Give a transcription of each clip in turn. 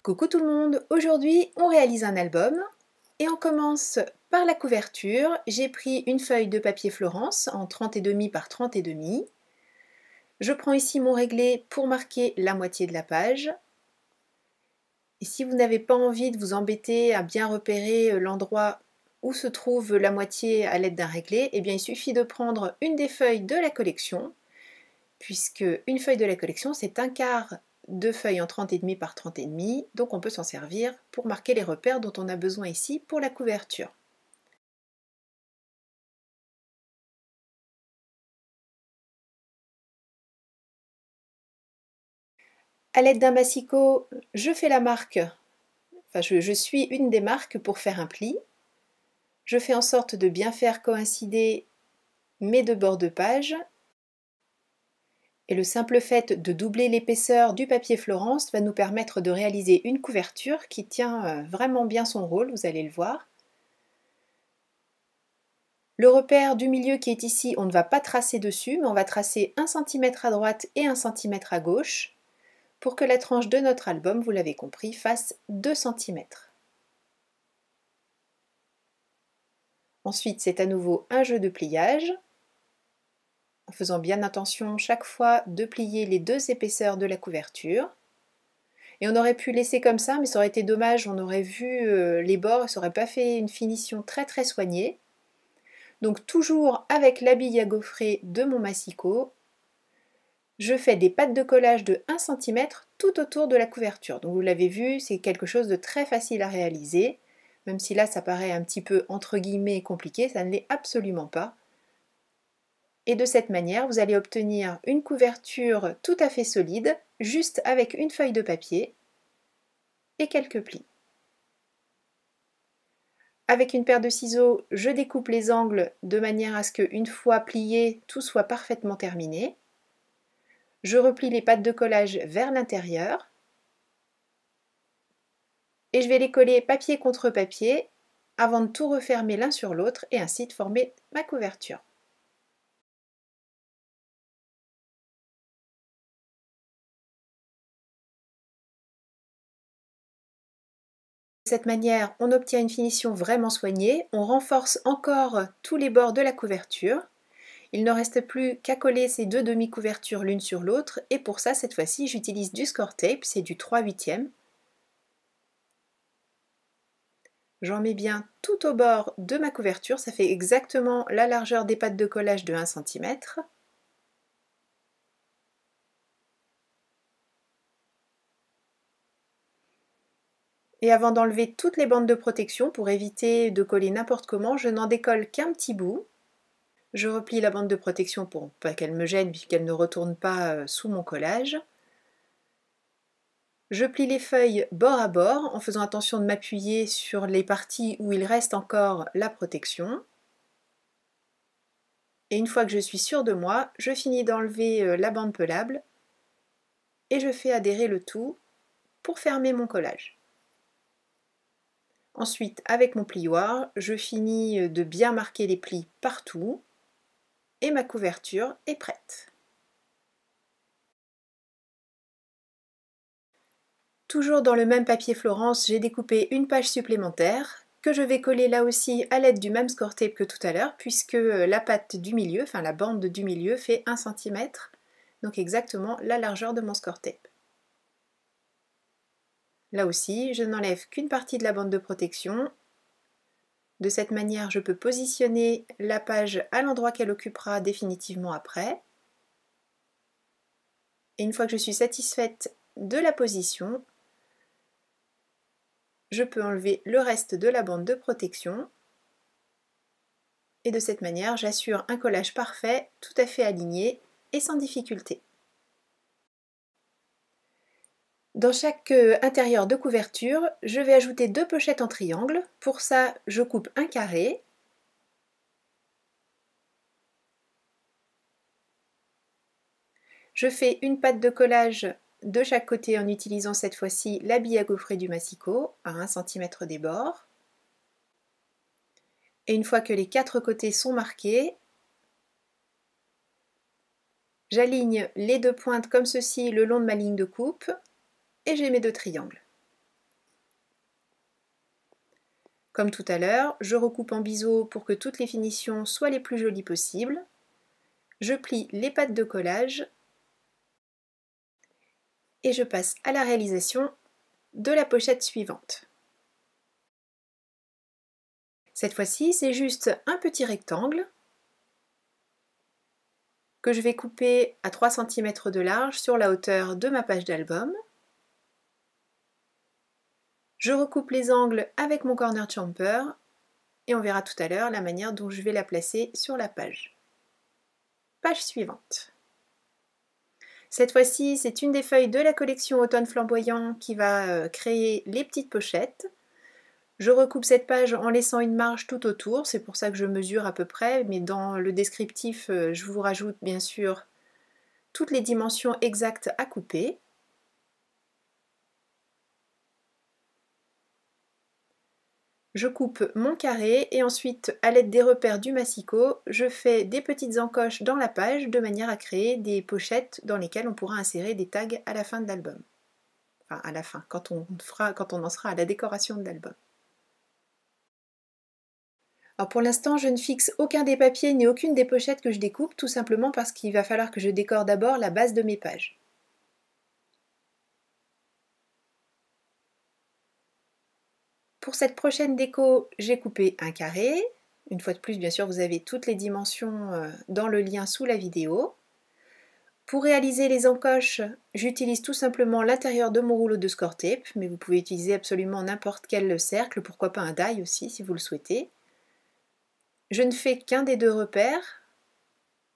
Coucou tout le monde, aujourd'hui on réalise un album et on commence par la couverture. J'ai pris une feuille de papier Florence en 30,5 par 30,5. Je prends ici mon réglé pour marquer la moitié de la page. Et si vous n'avez pas envie de vous embêter à bien repérer l'endroit où se trouve la moitié à l'aide d'un réglé, eh bien il suffit de prendre une des feuilles de la collection, puisque une feuille de la collection c'est un quart de feuilles en 30,5 par 30,5, donc on peut s'en servir pour marquer les repères dont on a besoin ici pour la couverture. À l'aide d'un massicot, je fais la marque, je suis une des marques pour faire un pli. Je fais en sorte de bien faire coïncider mes deux bords de page. Et le simple fait de doubler l'épaisseur du papier Florence va nous permettre de réaliser une couverture qui tient vraiment bien son rôle, vous allez le voir. Le repère du milieu qui est ici, on ne va pas tracer dessus, mais on va tracer 1 cm à droite et 1 cm à gauche pour que la tranche de notre album, vous l'avez compris, fasse 2 cm. Ensuite, c'est à nouveau un jeu de pliage, en faisant bien attention chaque fois de plier les deux épaisseurs de la couverture. Et on aurait pu laisser comme ça, mais ça aurait été dommage, on aurait vu les bords, ça n'aurait pas fait une finition très soignée. Donc toujours avec la bille à gaufrer de mon massicot, je fais des pattes de collage de 1 cm tout autour de la couverture. Donc vous l'avez vu, c'est quelque chose de très facile à réaliser, même si là ça paraît un petit peu entre guillemets compliqué, ça ne l'est absolument pas. Et de cette manière, vous allez obtenir une couverture tout à fait solide, juste avec une feuille de papier et quelques plis. Avec une paire de ciseaux, je découpe les angles de manière à ce qu'une fois plié, tout soit parfaitement terminé. Je replie les pattes de collage vers l'intérieur et je vais les coller papier contre papier avant de tout refermer l'un sur l'autre et ainsi de former ma couverture. De cette manière, on obtient une finition vraiment soignée, on renforce encore tous les bords de la couverture. Il ne reste plus qu'à coller ces deux demi-couvertures l'une sur l'autre et pour ça, cette fois-ci, j'utilise du score tape, c'est du 3/8. J'en mets bien tout au bord de ma couverture, ça fait exactement la largeur des pattes de collage de 1 cm. Et avant d'enlever toutes les bandes de protection pour éviter de coller n'importe comment, je n'en décolle qu'un petit bout. Je replie la bande de protection pour pas qu'elle me gêne puisqu'elle ne retourne pas sous mon collage. Je plie les feuilles bord à bord en faisant attention de m'appuyer sur les parties où il reste encore la protection. Et une fois que je suis sûre de moi, je finis d'enlever la bande pelable et je fais adhérer le tout pour fermer mon collage. Ensuite, avec mon plioir, je finis de bien marquer les plis partout et ma couverture est prête. Toujours dans le même papier Florence, j'ai découpé une page supplémentaire que je vais coller là aussi à l'aide du même score tape que tout à l'heure puisque la patte du milieu, enfin la bande du milieu fait 1 cm, donc exactement la largeur de mon score tape. Là aussi, je n'enlève qu'une partie de la bande de protection. De cette manière, je peux positionner la page à l'endroit qu'elle occupera définitivement après. Et une fois que je suis satisfaite de la position, je peux enlever le reste de la bande de protection. Et de cette manière, j'assure un collage parfait, tout à fait aligné et sans difficulté. Dans chaque intérieur de couverture, je vais ajouter 2 pochettes en triangle. Pour ça, je coupe un carré. Je fais une patte de collage de chaque côté en utilisant cette fois-ci la bille à gaufrer du massicot à 1 cm des bords. Et une fois que les 4 côtés sont marqués, j'aligne les 2 pointes comme ceci le long de ma ligne de coupe et j'ai mes 2 triangles. Comme tout à l'heure, je recoupe en biseau pour que toutes les finitions soient les plus jolies possibles. Je plie les pattes de collage et je passe à la réalisation de la pochette suivante. Cette fois-ci, c'est juste un petit rectangle que je vais couper à 3 cm de large sur la hauteur de ma page d'album. Je recoupe les angles avec mon corner jumper et on verra tout à l'heure la manière dont je vais la placer sur la page. Page suivante. Cette fois-ci, c'est une des feuilles de la collection Automne Flamboyant qui va créer les petites pochettes. Je recoupe cette page en laissant une marge tout autour, c'est pour ça que je mesure à peu près, mais dans le descriptif, je vous rajoute bien sûr toutes les dimensions exactes à couper. Je coupe mon carré et ensuite, à l'aide des repères du massicot, je fais des petites encoches dans la page de manière à créer des pochettes dans lesquelles on pourra insérer des tags à la fin de l'album. Enfin, à la fin, quand on en sera à la décoration de l'album. Alors pour l'instant, je ne fixe aucun des papiers ni aucune des pochettes que je découpe, tout simplement parce qu'il va falloir que je décore d'abord la base de mes pages. Pour cette prochaine déco, j'ai coupé un carré. Une fois de plus, bien sûr, vous avez toutes les dimensions dans le lien sous la vidéo. Pour réaliser les encoches, j'utilise tout simplement l'intérieur de mon rouleau de score tape, mais vous pouvez utiliser absolument n'importe quel cercle, pourquoi pas un die aussi si vous le souhaitez. Je ne fais qu'un des deux repères.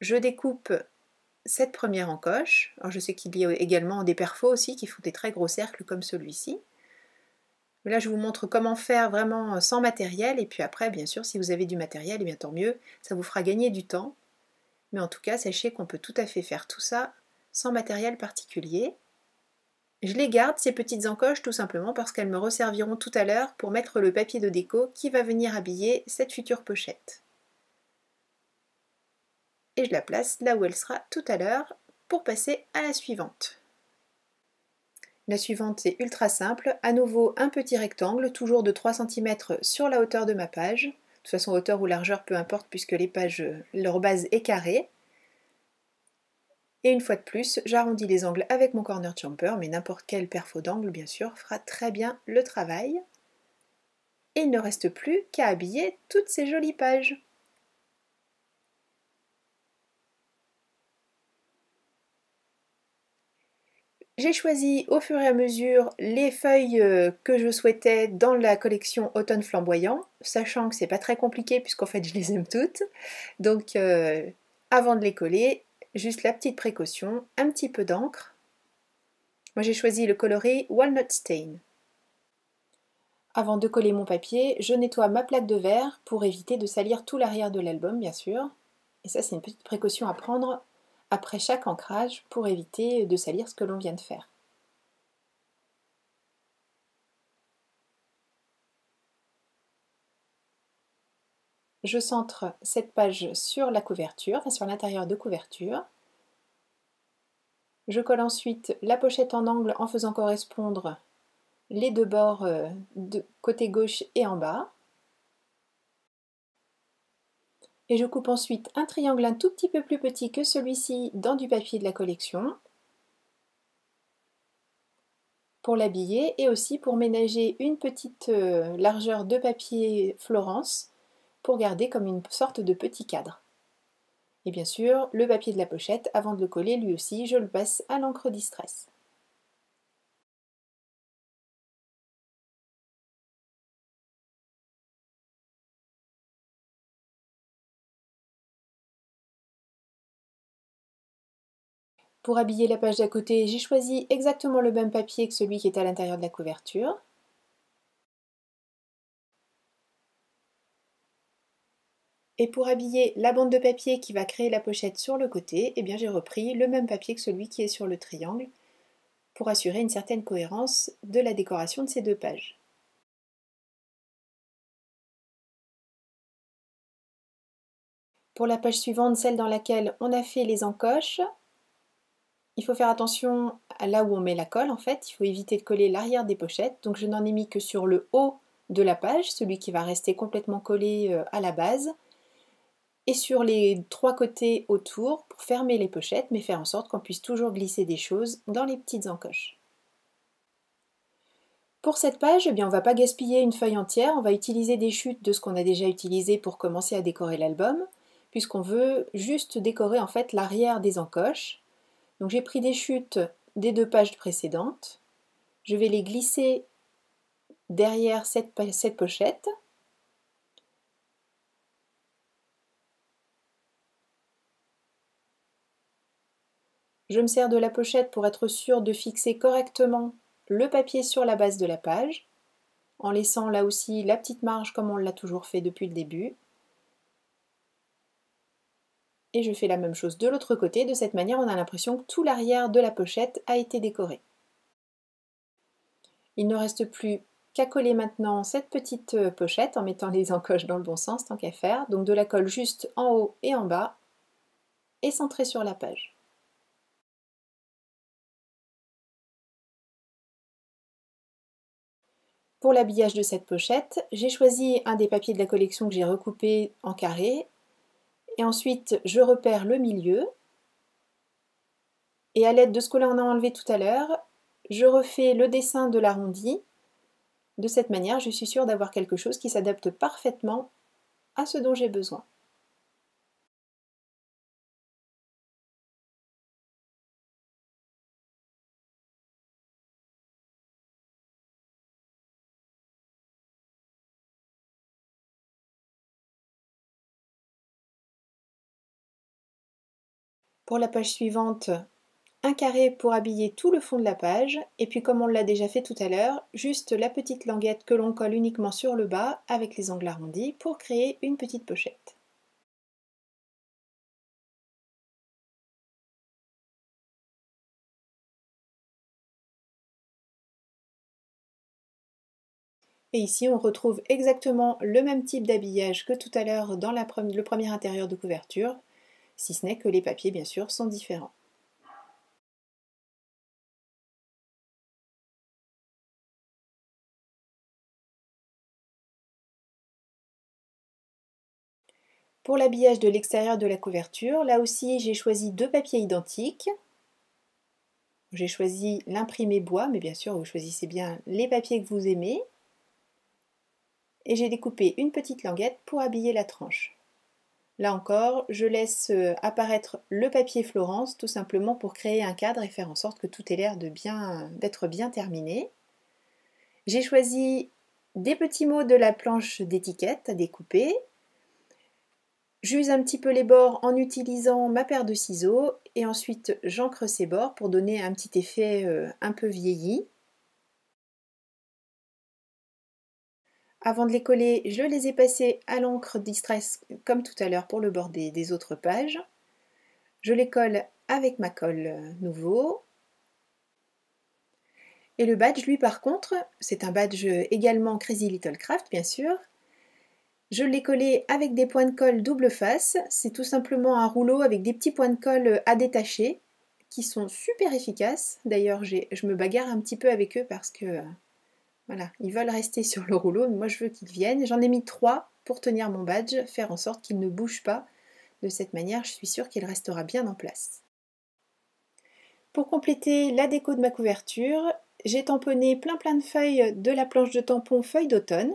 Je découpe cette première encoche. Alors je sais qu'il y a également des perfos aussi qui font des très gros cercles comme celui-ci. Là, je vous montre comment faire vraiment sans matériel. Et puis après, bien sûr, si vous avez du matériel, eh bien tant mieux, ça vous fera gagner du temps. Mais en tout cas, sachez qu'on peut tout à fait faire tout ça sans matériel particulier. Je les garde, ces petites encoches, tout simplement parce qu'elles me resserviront tout à l'heure pour mettre le papier de déco qui va venir habiller cette future pochette. Et je la place là où elle sera tout à l'heure pour passer à la suivante. La suivante, c'est ultra simple. À nouveau, un petit rectangle, toujours de 3 cm sur la hauteur de ma page. De toute façon, hauteur ou largeur, peu importe, puisque les pages, leur base est carrée. Et une fois de plus, j'arrondis les angles avec mon corner jumper, mais n'importe quel perfo d'angle, bien sûr, fera très bien le travail. Et il ne reste plus qu'à habiller toutes ces jolies pages. J'ai choisi au fur et à mesure les feuilles que je souhaitais dans la collection Automne Flamboyant, sachant que c'est pas très compliqué puisqu'en fait je les aime toutes. Donc avant de les coller, juste la petite précaution, un petit peu d'encre. Moi j'ai choisi le coloris Walnut Stain. Avant de coller mon papier, je nettoie ma plaque de verre pour éviter de salir tout l'arrière de l'album bien sûr. Et ça c'est une petite précaution à prendre après chaque ancrage pour éviter de salir ce que l'on vient de faire. Je centre cette page sur la couverture, enfin sur l'intérieur de couverture. Je colle ensuite la pochette en angle en faisant correspondre les deux bords de côté gauche et en bas. Et je coupe ensuite un triangle un tout petit peu plus petit que celui-ci dans du papier de la collection pour l'habiller et aussi pour ménager une petite largeur de papier Florence pour garder comme une sorte de petit cadre. Et bien sûr, le papier de la pochette, avant de le coller, lui aussi, je le passe à l'encre Distress. Pour habiller la page d'à côté, j'ai choisi exactement le même papier que celui qui est à l'intérieur de la couverture. Et pour habiller la bande de papier qui va créer la pochette sur le côté, eh bien j'ai repris le même papier que celui qui est sur le triangle pour assurer une certaine cohérence de la décoration de ces deux pages. Pour la page suivante, celle dans laquelle on a fait les encoches, il faut faire attention à là où on met la colle en fait, il faut éviter de coller l'arrière des pochettes, donc je n'en ai mis que sur le haut de la page, celui qui va rester complètement collé à la base, et sur les 3 côtés autour pour fermer les pochettes, mais faire en sorte qu'on puisse toujours glisser des choses dans les petites encoches. Pour cette page, eh bien, on ne va pas gaspiller une feuille entière, on va utiliser des chutes de ce qu'on a déjà utilisé pour commencer à décorer l'album, puisqu'on veut juste décorer en fait l'arrière des encoches. Donc j'ai pris des chutes des 2 pages précédentes, je vais les glisser derrière cette pochette. Je me sers de la pochette pour être sûre de fixer correctement le papier sur la base de la page, en laissant là aussi la petite marge comme on l'a toujours fait depuis le début. Et je fais la même chose de l'autre côté, de cette manière on a l'impression que tout l'arrière de la pochette a été décoré. Il ne reste plus qu'à coller maintenant cette petite pochette en mettant les encoches dans le bon sens tant qu'à faire, donc de la colle juste en haut et en bas et centrée sur la page. Pour l'habillage de cette pochette, j'ai choisi un des papiers de la collection que j'ai recoupé en carré et ensuite je repère le milieu et à l'aide de ce que l'on a enlevé tout à l'heure, je refais le dessin de l'arrondi. De cette manière, je suis sûre d'avoir quelque chose qui s'adapte parfaitement à ce dont j'ai besoin. Pour la page suivante, un carré pour habiller tout le fond de la page, et puis comme on l'a déjà fait tout à l'heure, juste la petite languette que l'on colle uniquement sur le bas avec les angles arrondis pour créer une petite pochette. Et ici on retrouve exactement le même type d'habillage que tout à l'heure dans le premier intérieur de couverture, si ce n'est que les papiers bien sûr sont différents. Pour l'habillage de l'extérieur de la couverture, là aussi j'ai choisi 2 papiers identiques. J'ai choisi l'imprimé bois, mais bien sûr vous choisissez bien les papiers que vous aimez. Et j'ai découpé une petite languette pour habiller la tranche. Là encore, je laisse apparaître le papier Florence tout simplement pour créer un cadre et faire en sorte que tout ait l'air d'être bien terminé. J'ai choisi des petits mots de la planche d'étiquette à découper. J'use un petit peu les bords en utilisant ma paire de ciseaux et ensuite j'encre ces bords pour donner un petit effet un peu vieilli. Avant de les coller, je les ai passés à l'encre Distress comme tout à l'heure pour le bord des autres pages. Je les colle avec ma colle nouveau. Et le badge, lui par contre, c'est un badge également Crazy Little Craft bien sûr. Je l'ai collé avec des points de colle double face. C'est tout simplement un rouleau avec des petits points de colle à détacher qui sont super efficaces. D'ailleurs, je me bagarre un petit peu avec eux parce que voilà, ils veulent rester sur le rouleau, mais moi je veux qu'ils viennent. J'en ai mis 3 pour tenir mon badge, faire en sorte qu'il ne bouge pas. De cette manière, je suis sûre qu'il restera bien en place. Pour compléter la déco de ma couverture, j'ai tamponné plein de feuilles de la planche de tampon feuilles d'automne.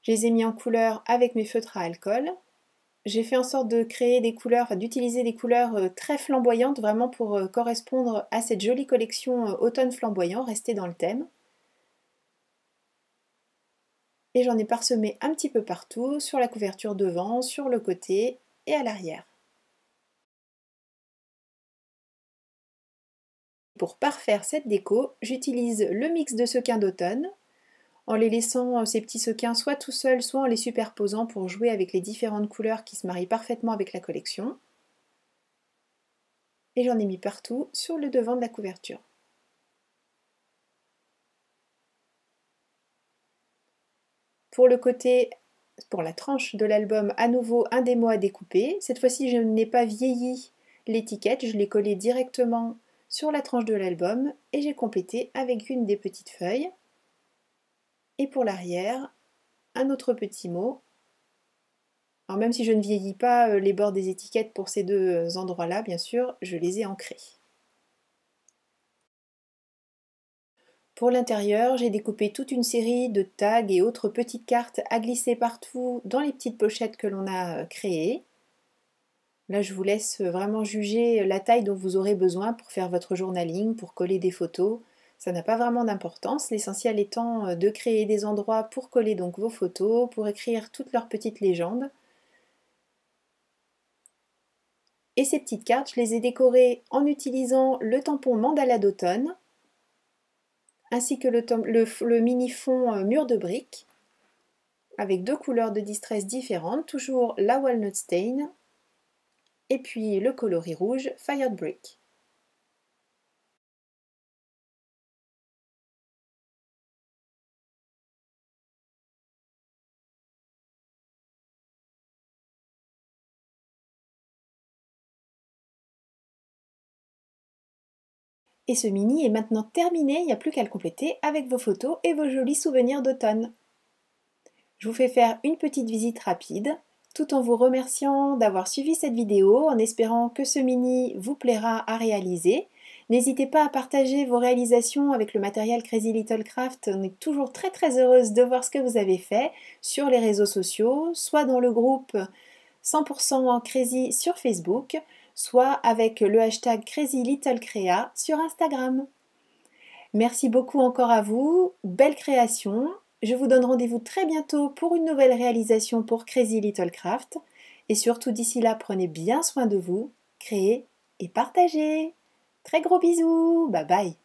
Je les ai mis en couleur avec mes feutres à alcool. J'ai fait en sorte de créer des couleurs, enfin, d'utiliser des couleurs très flamboyantes, vraiment pour correspondre à cette jolie collection automne flamboyant, rester dans le thème. Et j'en ai parsemé un petit peu partout, sur la couverture devant, sur le côté et à l'arrière. Pour parfaire cette déco, j'utilise le mix de sequins d'automne, en les laissant ces petits sequins soit tout seuls, soit en les superposant pour jouer avec les différentes couleurs qui se marient parfaitement avec la collection. Et j'en ai mis partout sur le devant de la couverture. Pour le côté, pour la tranche de l'album, à nouveau un des mots à découper. Cette fois-ci, je n'ai pas vieilli l'étiquette, je l'ai collée directement sur la tranche de l'album et j'ai complété avec une des petites feuilles. Et pour l'arrière, un autre petit mot. Alors même si je ne vieillis pas les bords des étiquettes pour ces deux endroits-là, bien sûr, je les ai ancrés. Pour l'intérieur, j'ai découpé toute une série de tags et autres petites cartes à glisser partout dans les petites pochettes que l'on a créées. Là, je vous laisse vraiment juger la taille dont vous aurez besoin pour faire votre journaling, pour coller des photos. Ça n'a pas vraiment d'importance, l'essentiel étant de créer des endroits pour coller donc vos photos, pour écrire toutes leurs petites légendes. Et ces petites cartes, je les ai décorées en utilisant le tampon mandala d'automne, ainsi que le mini fond mur de briques, avec deux couleurs de distress différentes, toujours la Walnut Stain, et puis le coloris rouge Fired Brick. Et ce mini est maintenant terminé, il n'y a plus qu'à le compléter avec vos photos et vos jolis souvenirs d'automne. Je vous fais faire une petite visite rapide, tout en vous remerciant d'avoir suivi cette vidéo, en espérant que ce mini vous plaira à réaliser. N'hésitez pas à partager vos réalisations avec le matériel Crazy Little Craft, on est toujours très heureuse de voir ce que vous avez fait sur les réseaux sociaux, soit dans le groupe 100% Crazy sur Facebook, soit avec le hashtag Crazy Little Crea sur Instagram. Merci beaucoup encore à vous, belle création. Je vous donne rendez-vous très bientôt pour une nouvelle réalisation pour Crazy Little Craft. Et surtout d'ici là, prenez bien soin de vous, créez et partagez. Très gros bisous, bye bye.